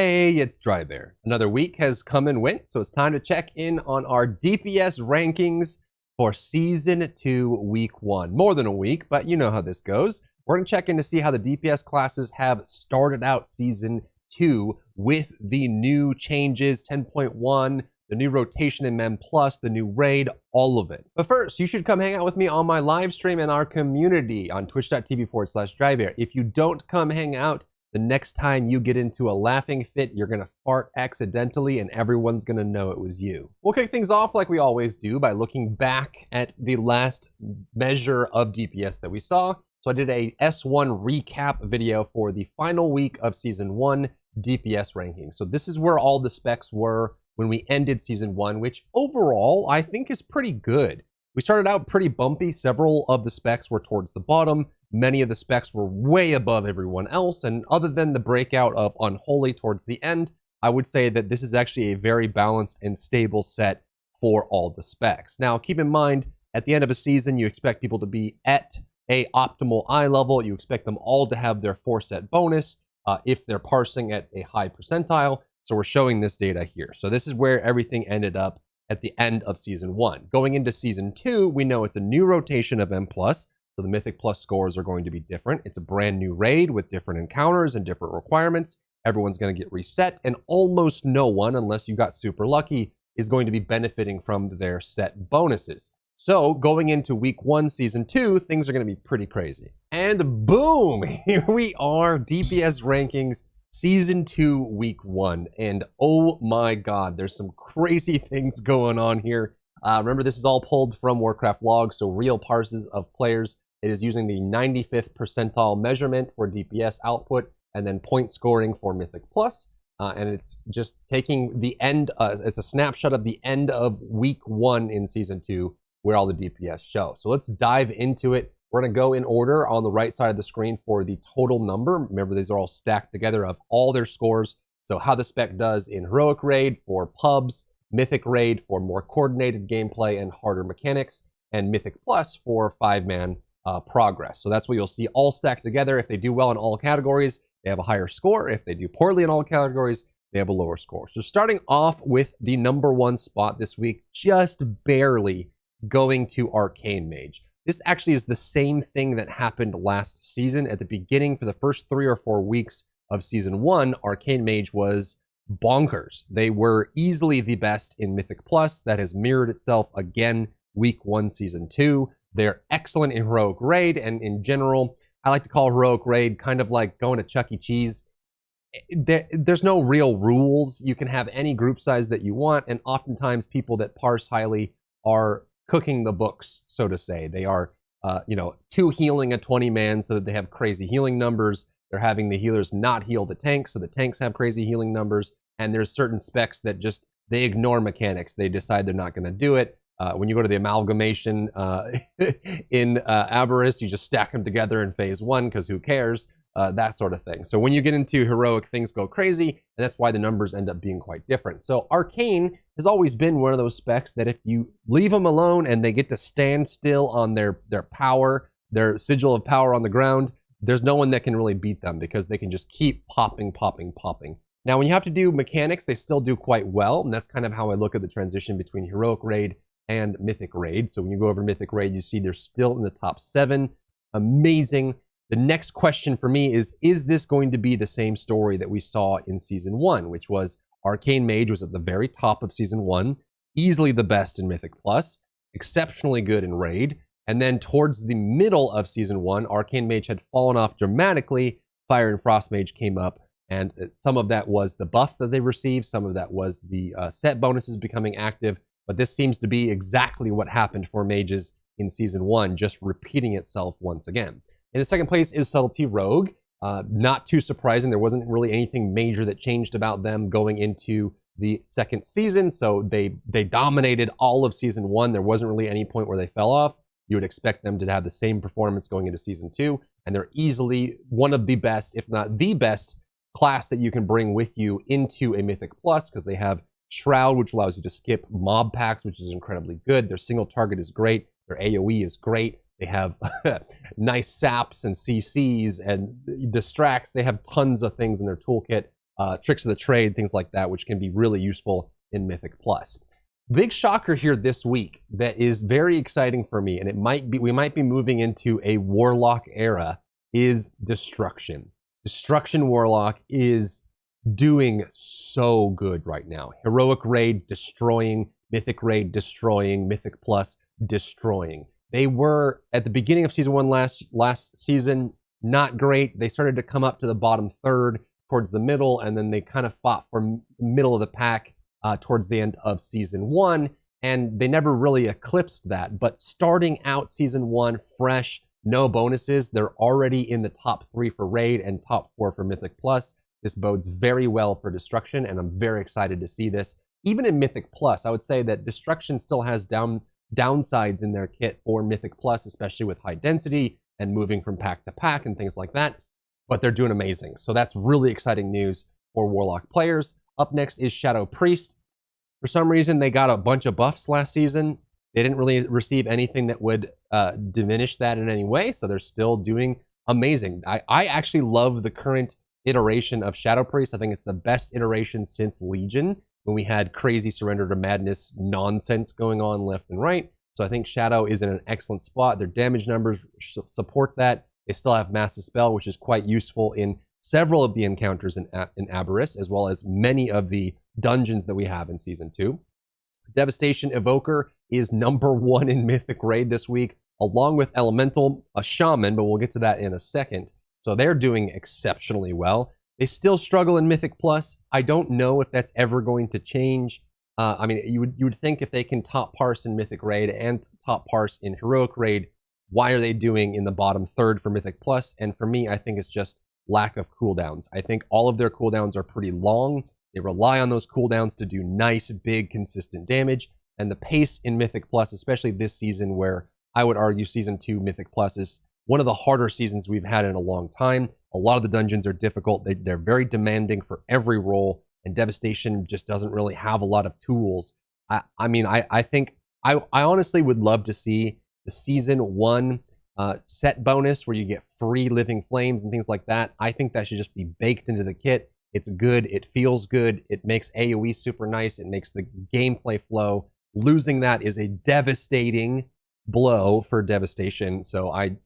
Hey, it's Drybear. Another week has come and went, so it's time to check in on our DPS rankings for Season 2, Week 1. More than a week, but you know how this goes. We're going to check in to see how the DPS classes have started out Season 2 with the new changes, 10.1, the new rotation in Mem+, the new raid, all of it. But first, you should come hang out with me on my live stream in our community on twitch.tv/Drybear. If you don't come hang out, the next time you get into a laughing fit, you're gonna fart accidentally and everyone's gonna know it was you. We'll kick things off like we always do by looking back at the last measure of DPS that we saw. So I did a S1 recap video for the final week of Season 1 DPS ranking. So this is where all the specs were when we ended Season 1, which overall I think is pretty good. We started out pretty bumpy. Several of the specs were towards the bottom. Many of the specs were way above everyone else. And other than the breakout of Unholy towards the end, I would say that this is actually a very balanced and stable set for all the specs. Now, keep in mind, at the end of a season, you expect people to be at a optimal eye level. You expect them all to have their 4-set bonus if they're parsing at a high percentile. So we're showing this data here. So this is where everything ended up at the end of Season 1. Going into Season 2, we know it's a new rotation of M+, so the Mythic Plus scores are going to be different. It's a brand new raid with different encounters and different requirements. Everyone's going to get reset, and almost no one, unless you got super lucky, is going to be benefiting from their set bonuses. So going into Week 1, Season 2, things are going to be pretty crazy. And boom, here we are, DPS rankings, Season 2, Week 1. And oh my god, there's some crazy things going on here. Remember, this is all pulled from Warcraft logs, so real parses of players. It is using the 95th percentile measurement for DPS output and then point scoring for Mythic Plus. And it's just taking the end, it's a snapshot of the end of Week 1 in Season 2 where all the DPS show. So let's dive into it. We're going to go in order on the right side of the screen for the total number. Remember, these are all stacked together of all their scores. So how the spec does in Heroic Raid for pubs, Mythic Raid for more coordinated gameplay and harder mechanics, and Mythic Plus for 5-man progress. So that's what you'll see all stacked together. If they do well in all categories, they have a higher score. If they do poorly in all categories, they have a lower score. So starting off with the #1 spot this week, just barely going to Arcane Mage. This actually is the same thing that happened last season. At the beginning, for the first 3 or 4 weeks of Season 1, Arcane Mage was bonkers. They were easily the best in Mythic Plus. That has mirrored itself again Week 1, Season 2. They're excellent in Heroic Raid, and in general, I like to call Heroic Raid kind of like going to Chuck E. Cheese. There's no real rules. You can have any group size that you want, and oftentimes people that parse highly are cooking the books, so to say. They are, 2 healing a 20-man so that they have crazy healing numbers. They're having the healers not heal the tanks, so the tanks have crazy healing numbers. And there's certain specs that just, they ignore mechanics. They decide they're not going to do it. When you go to the amalgamation in Aberrus, you just stack them together in phase 1 because who cares? That sort of thing. So when you get into heroic, things go crazy, and that's why the numbers end up being quite different. So Arcane has always been one of those specs that if you leave them alone and they get to stand still on their power, their sigil of power on the ground, there's no one that can really beat them because they can just keep popping. Now, when you have to do mechanics, they still do quite well, and that's kind of how I look at the transition between Heroic Raid and Mythic Raid. So when you go over to Mythic Raid, you see they're still in the top 7. Amazing. The next question for me is this going to be the same story that we saw in Season 1, which was Arcane Mage was at the very top of Season 1, easily the best in Mythic Plus, exceptionally good in Raid, and then towards the middle of Season 1, Arcane Mage had fallen off dramatically, Fire and Frost Mage came up, and some of that was the buffs that they received, some of that was the set bonuses becoming active, but this seems to be exactly what happened for mages in Season 1, just repeating itself once again. In the second place is Subtlety Rogue. Not too surprising. There wasn't really anything major that changed about them going into the second season. So they dominated all of Season 1. There wasn't really any point where they fell off. You would expect them to have the same performance going into Season 2. And they're easily one of the best, if not the best, class that you can bring with you into a Mythic Plus because they have Shroud, which allows you to skip mob packs, which is incredibly good. Their single target is great. Their AoE is great. They have nice saps and CCs and distracts. They have tons of things in their toolkit. tricks of the trade, things like that, which can be really useful in Mythic Plus. Big shocker here this week that is very exciting for me, and we might be moving into a Warlock era, is Destruction. Destruction Warlock is doing so good right now. Heroic Raid destroying, Mythic Raid destroying, Mythic Plus destroying. They were, at the beginning of Season 1 last season, not great. They started to come up to the bottom third towards the middle, and then they kind of fought for middle of the pack towards the end of Season 1, and they never really eclipsed that. But starting out Season 1 fresh, no bonuses, they're already in the top 3 for Raid and top 4 for Mythic Plus. This bodes very well for Destruction, and I'm very excited to see this. Even in Mythic Plus, I would say that Destruction still has downsides in their kit for Mythic Plus, especially with high density and moving from pack to pack and things like that, but they're doing amazing. So that's really exciting news for Warlock players. Up next is Shadow Priest. For some reason, they got a bunch of buffs last season. They didn't really receive anything that would diminish that in any way, so they're still doing amazing. I actually love the current iteration of Shadow Priest. I think it's the best iteration since Legion, when we had crazy Surrender to Madness nonsense going on left and right. So I think Shadow is in an excellent spot. Their damage numbers support that. They still have Massive Spell, which is quite useful in several of the encounters in Aberrus, as well as many of the dungeons that we have in Season 2. Devastation Evoker is #1 in Mythic Raid this week, along with Elemental, a Shaman, but we'll get to that in a second. So they're doing exceptionally well. They still struggle in Mythic Plus. I don't know if that's ever going to change. I mean, you would think if they can top parse in Mythic Raid and top parse in Heroic Raid, why are they doing in the bottom third for Mythic Plus? And for me, I think it's just lack of cooldowns. I think all of their cooldowns are pretty long. They rely on those cooldowns to do nice, big, consistent damage. And the pace in Mythic Plus, especially this season, where I would argue Season 2 Mythic Plus is one of the harder seasons we've had in a long time. A lot of the dungeons are difficult. They're very demanding for every role, and Devastation just doesn't really have a lot of tools. I mean, I think I honestly would love to see the Season 1 set bonus where you get free Living Flames and things like that. I think that should just be baked into the kit. It's good. It feels good. It makes AoE super nice. It makes the gameplay flow. Losing that is a devastating blow for Devastation. So I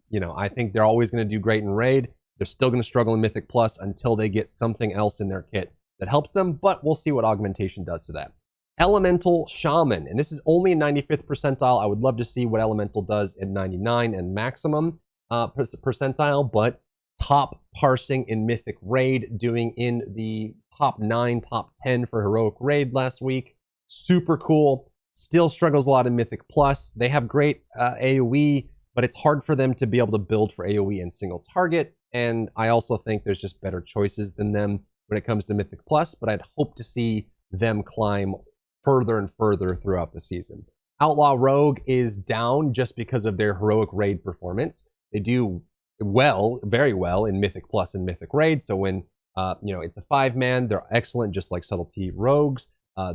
think they're always going to do great in Raid. They're still going to struggle in Mythic Plus until they get something else in their kit that helps them, but we'll see what Augmentation does to that. Elemental Shaman, and this is only in 95th percentile. I would love to see what Elemental does in 99 and maximum percentile, but top parsing in Mythic Raid, doing in the top 9, top 10 for Heroic Raid last week. Super cool. Still struggles a lot in Mythic Plus. They have great AoE, but it's hard for them to be able to build for AoE and single target. And I also think there's just better choices than them when it comes to Mythic Plus, but I'd hope to see them climb further and further throughout the season. Outlaw Rogue is down just because of their Heroic Raid performance. They do well, very well in Mythic Plus and Mythic Raid. So when it's a 5-man, they're excellent, just like Subtlety Rogues.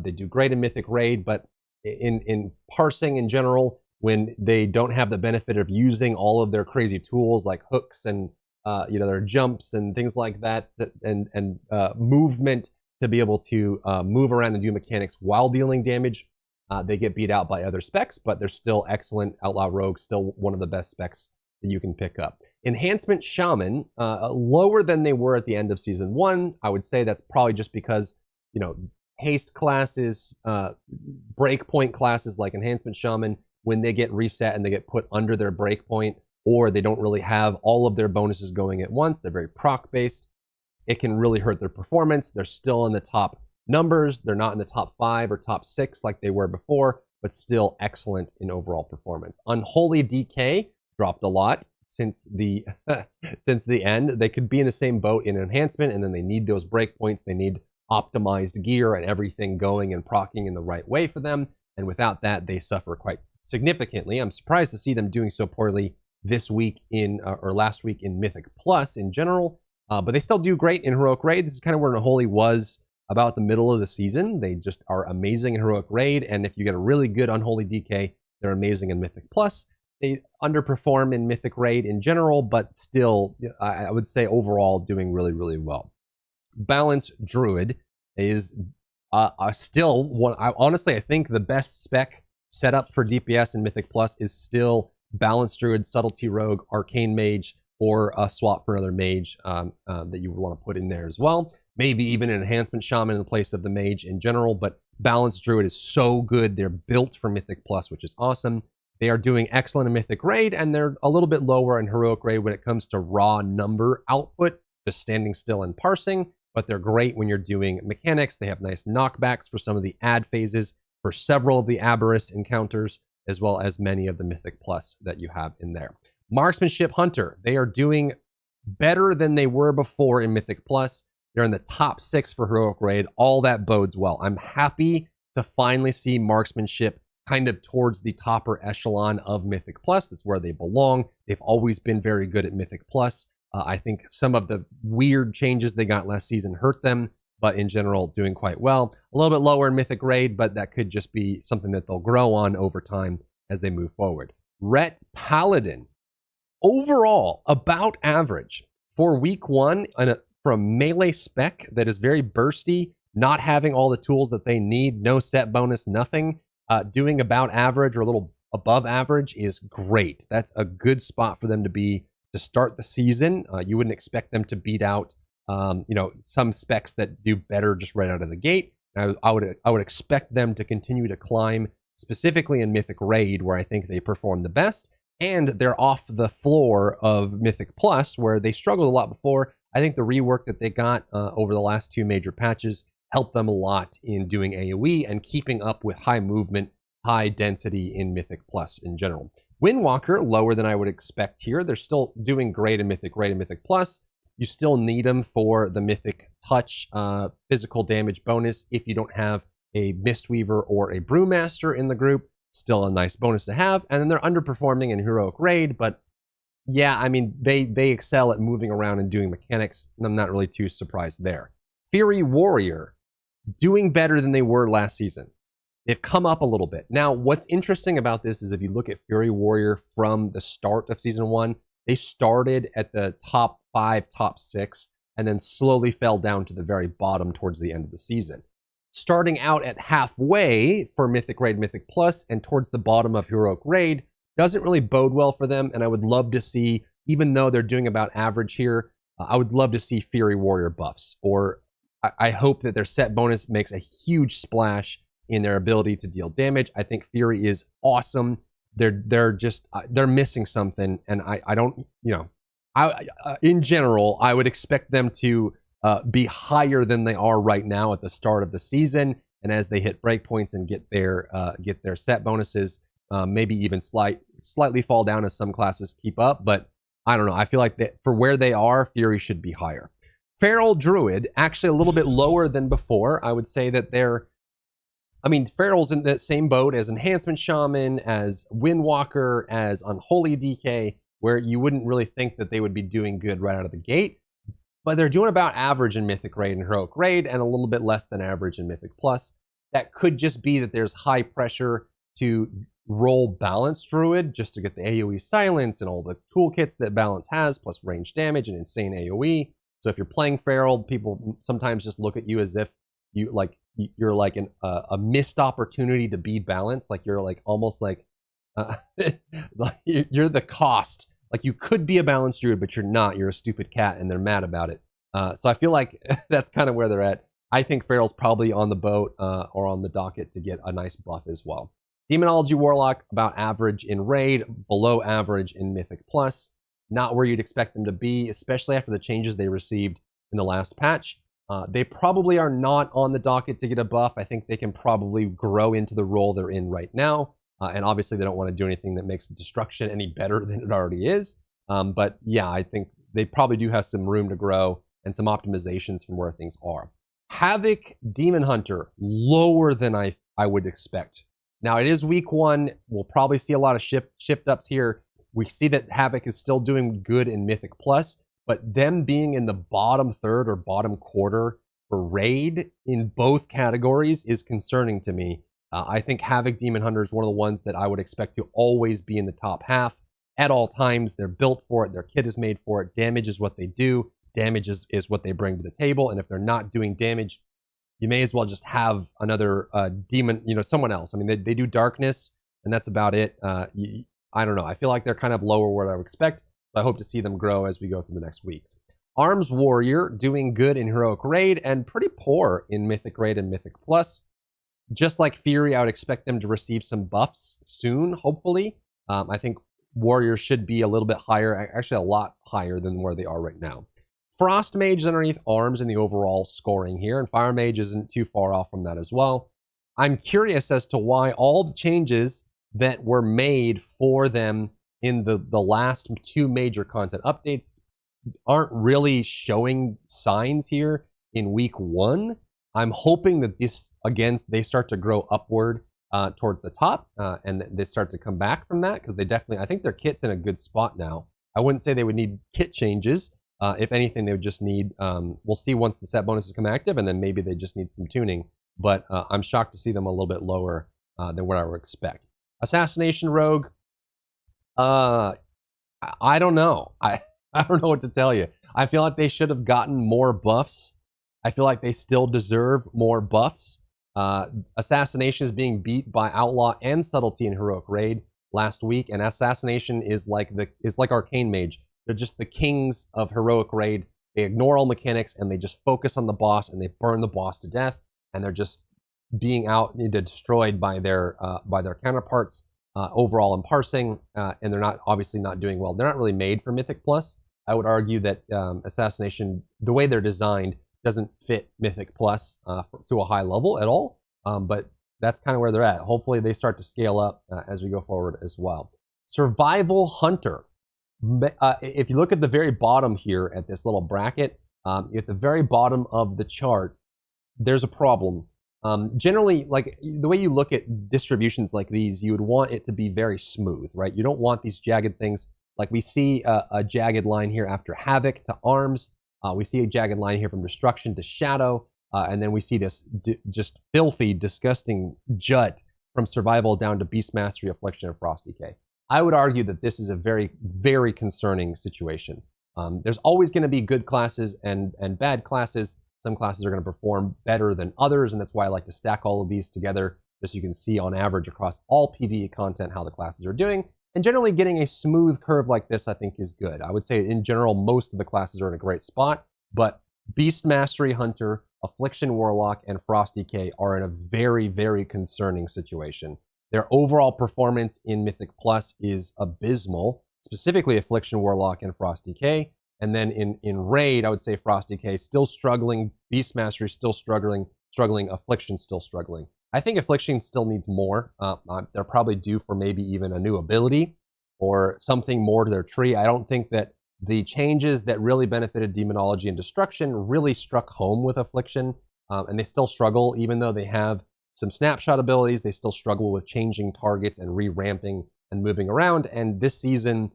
They do great in Mythic Raid, but in parsing in general, when they don't have the benefit of using all of their crazy tools like hooks and their jumps and things like that, and movement to be able to move around and do mechanics while dealing damage, they get beat out by other specs, but they're still excellent. Outlaw Rogue, still one of the best specs that you can pick up. Enhancement Shaman, lower than they were at the end of Season 1. I would say that's probably just because, haste classes, breakpoint classes like Enhancement Shaman, when they get reset and they get put under their breakpoint, or they don't really have all of their bonuses going at once, they're very proc-based, it can really hurt their performance. They're still in the top numbers. They're not in the top 5 or top 6 like they were before, but still excellent in overall performance. Unholy DK dropped a lot since the end. They could be in the same boat in enhancement, and then they need those breakpoints. They need optimized gear and everything going and proccing in the right way for them. And without that, they suffer quite significantly. I'm surprised to see them doing so poorly this week or last week in Mythic Plus in general. But they still do great in Heroic Raid. This is kind of where Unholy was about the middle of the season. They just are amazing in Heroic Raid. And if you get a really good Unholy DK, they're amazing in Mythic Plus. They underperform in Mythic Raid in general, but still, I would say overall doing really, really well. Balance Druid is still one. Honestly, I think the best spec setup for DPS in Mythic Plus is still Balance Druid, Subtlety Rogue, Arcane Mage, or a swap for another mage that you would want to put in there as well. Maybe even an Enhancement Shaman in the place of the mage in general, but Balance Druid is so good. They're built for Mythic Plus, which is awesome. They are doing excellent in Mythic Raid, and they're a little bit lower in Heroic Raid when it comes to raw number output, just standing still and parsing, but they're great when you're doing mechanics. They have nice knockbacks for some of the ad phases for several of the Aberrus encounters, as well as many of the Mythic Plus that you have in there. Marksmanship Hunter, they are doing better than they were before in Mythic Plus. They're in the top 6 for Heroic Raid. All that bodes well. I'm happy to finally see Marksmanship kind of towards the topper echelon of Mythic Plus. That's where they belong. They've always been very good at Mythic Plus. I think some of the weird changes they got last season hurt them, but in general, doing quite well. A little bit lower in Mythic Raid, but that could just be something that they'll grow on over time as they move forward. Ret Paladin, overall, about average. For week 1, from melee spec that is very bursty, not having all the tools that they need, no set bonus, nothing, doing about average or a little above average is great. That's a good spot for them to be to start the season. You wouldn't expect them to beat out, some specs that do better just right out of the gate. I would expect them to continue to climb, specifically in Mythic Raid, where I think they perform the best. And they're off the floor of Mythic Plus, where they struggled a lot before. I think the rework that they got over the last 2 major patches helped them a lot in doing AoE and keeping up with high movement, high density in Mythic Plus in general. Windwalker, lower than I would expect here. They're still doing great in Mythic Raid and Mythic Plus. You still need them for the Mythic Touch physical damage bonus if you don't have a Mistweaver or a Brewmaster in the group. Still a nice bonus to have. And then they're underperforming in Heroic Raid, but yeah, I mean, they excel at moving around and doing mechanics. I'm not really too surprised there. Fury Warrior, doing better than they were last season. They've come up a little bit. Now, what's interesting about this is if you look at Fury Warrior from the start of Season 1, they started at the top 5, top 6, and then slowly fell down to the very bottom towards the end of the season. Starting out at halfway for Mythic Raid, Mythic Plus, and towards the bottom of Heroic Raid doesn't really bode well for them, and I would love to see, even though they're doing about average here, I would love to see Fury Warrior buffs, or I hope that their set bonus makes a huge splash in their ability to deal damage. I think Fury is awesome. They're missing something, and I don't, in general, I would expect them to be higher than they are right now at the start of the season, and as they hit breakpoints and get their set bonuses, maybe even slightly fall down as some classes keep up. But I don't know. I feel like that for where they are, Fury should be higher. Feral Druid, actually a little bit lower than before. I would say that Feral's in that same boat as Enhancement Shaman, as Windwalker, as Unholy DK, where you wouldn't really think that they would be doing good right out of the gate. But they're doing about average in Mythic Raid and Heroic Raid, and a little bit less than average in Mythic Plus. That could just be that there's high pressure to roll Balance Druid just to get the AoE silence and all the toolkits that Balance has, plus range damage and insane AoE. So if you're playing Feral, people sometimes just look at you as if you're like a missed opportunity to be balanced. Like you're like almost like you're the cost. Like you could be a Balanced Druid, but you're not. You're a stupid cat, and they're mad about it. So I feel like that's kind of where they're at. I think Feral's probably on the boat or on the docket to get a nice buff as well. Demonology Warlock, about average in Raid, below average in Mythic Plus. Not where you'd expect them to be, especially after the changes they received in the last patch. They probably are not on the docket to get a buff. I think they can probably grow into the role they're in right now. And obviously they don't want to do anything that makes destruction any better than it already is. But yeah, I think they probably do have some room to grow and some optimizations from where things are. Havoc Demon Hunter, lower than I would expect. Now it is week 1. We'll probably see a lot of shift ups here. We see that Havoc is still doing good in Mythic Plus, but them being in the bottom third or bottom quarter for Raid in both categories is concerning to me. I think Havoc Demon Hunter is one of the ones that I would expect to always be in the top half at all times. They're built for it. Their kit is made for it. Damage is what they do. damage is what they bring to the table. And if they're not doing damage, you may as well just have another demon, someone else. I mean, they do darkness, and that's about it. I don't know. I feel like they're kind of lower where I would expect, but I hope to see them grow as we go through the next weeks. Arms Warrior doing good in Heroic Raid and pretty poor in Mythic Raid and Mythic Plus. Just like Fury, I would expect them to receive some buffs soon, hopefully. I think Warriors should be a little bit higher, actually a lot higher than where they are right now. Frost Mage is underneath Arms in the overall scoring here, and Fire Mage isn't too far off from that as well. I'm curious as to why all the changes that were made for them in the last 2 major content updates aren't really showing signs here in week 1. I'm hoping that this, again, they start to grow upward toward the top and they start to come back from that, because they definitely, I think their kit's in a good spot now. I wouldn't say they would need kit changes. If anything, they would just need, we'll see once the set bonuses come active, and then maybe they just need some tuning. But I'm shocked to see them a little bit lower than what I would expect. Assassination Rogue, I don't know. I don't know what to tell you. I feel like they should have gotten more buffs. I feel like they still deserve more buffs. Assassination is being beat by Outlaw and Subtlety in Heroic Raid last week, and Assassination is like Arcane Mage. They're just the kings of Heroic Raid. They ignore all mechanics and they just focus on the boss, and they burn the boss to death, and they're just being destroyed by their counterparts overall in parsing, and they're obviously not doing well. They're not really made for Mythic Plus. I would argue that Assassination, the way they're designed, doesn't fit Mythic Plus to a high level at all, but that's kind of where they're at. Hopefully they start to scale up as we go forward as well. Survival Hunter. If you look at the very bottom here at this little bracket, at the very bottom of the chart, there's a problem. Generally, like the way you look at distributions like these, you would want it to be very smooth, right? You don't want these jagged things. Like we see a jagged line here after Havoc to Arms. We see a jagged line here from Destruction to Shadow. And then we see this just filthy, disgusting jut from Survival down to Beast Mastery, Affliction, and Frost Decay. I would argue that this is a very, very concerning situation. There's always going to be good classes and bad classes. Some classes are going to perform better than others, and that's why I like to stack all of these together, just so you can see on average across all PvE content how the classes are doing. And generally getting a smooth curve like this, I think, is good. I would say in general, most of the classes are in a great spot, but Beast Mastery Hunter, Affliction Warlock, and Frost Decay are in a very, very concerning situation. Their overall performance in Mythic Plus is abysmal, specifically Affliction Warlock and Frost Decay. And then in Raid, I would say Frost Decay still struggling, Beast Mastery still struggling, Affliction still struggling. I think Affliction still needs more. They're probably due for maybe even a new ability or something more to their tree. I don't think that the changes that really benefited Demonology and Destruction really struck home with Affliction, and they still struggle. Even though they have some snapshot abilities, they still struggle with changing targets and re-ramping and moving around. And this season,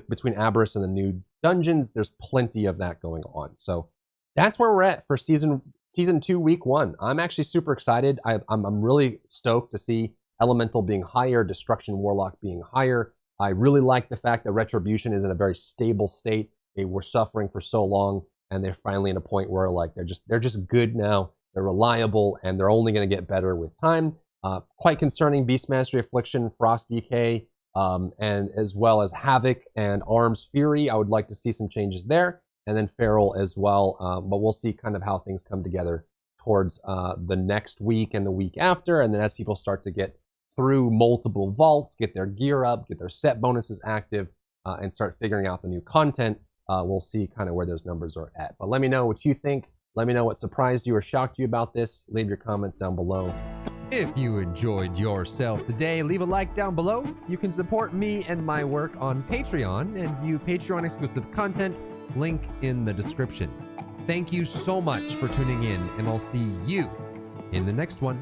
between Abyss and the new dungeons, there's plenty of that going on. So that's where we're at for season 2, week 1. I'm actually super excited. I'm really stoked to see Elemental being higher, Destruction Warlock being higher. I really like the fact that Retribution is in a very stable state. They were suffering for so long, and they're finally in a point where like they're just good now. They're reliable, and they're only going to get better with time. Quite concerning, Beast Mastery, Affliction, Frost Decay, and as well as Havoc and Arms Fury. I would like to see some changes there, and then Feral as well. But we'll see kind of how things come together towards the next week and the week after. And then as people start to get through multiple vaults, get their gear up, get their set bonuses active, and start figuring out the new content, we'll see kind of where those numbers are at. But let me know what you think. Let me know what surprised you or shocked you about this. Leave your comments down below. If you enjoyed yourself today, leave a like down below. You can support me and my work on Patreon and view Patreon exclusive content, link in the description. Thank you so much for tuning in, and I'll see you in the next one.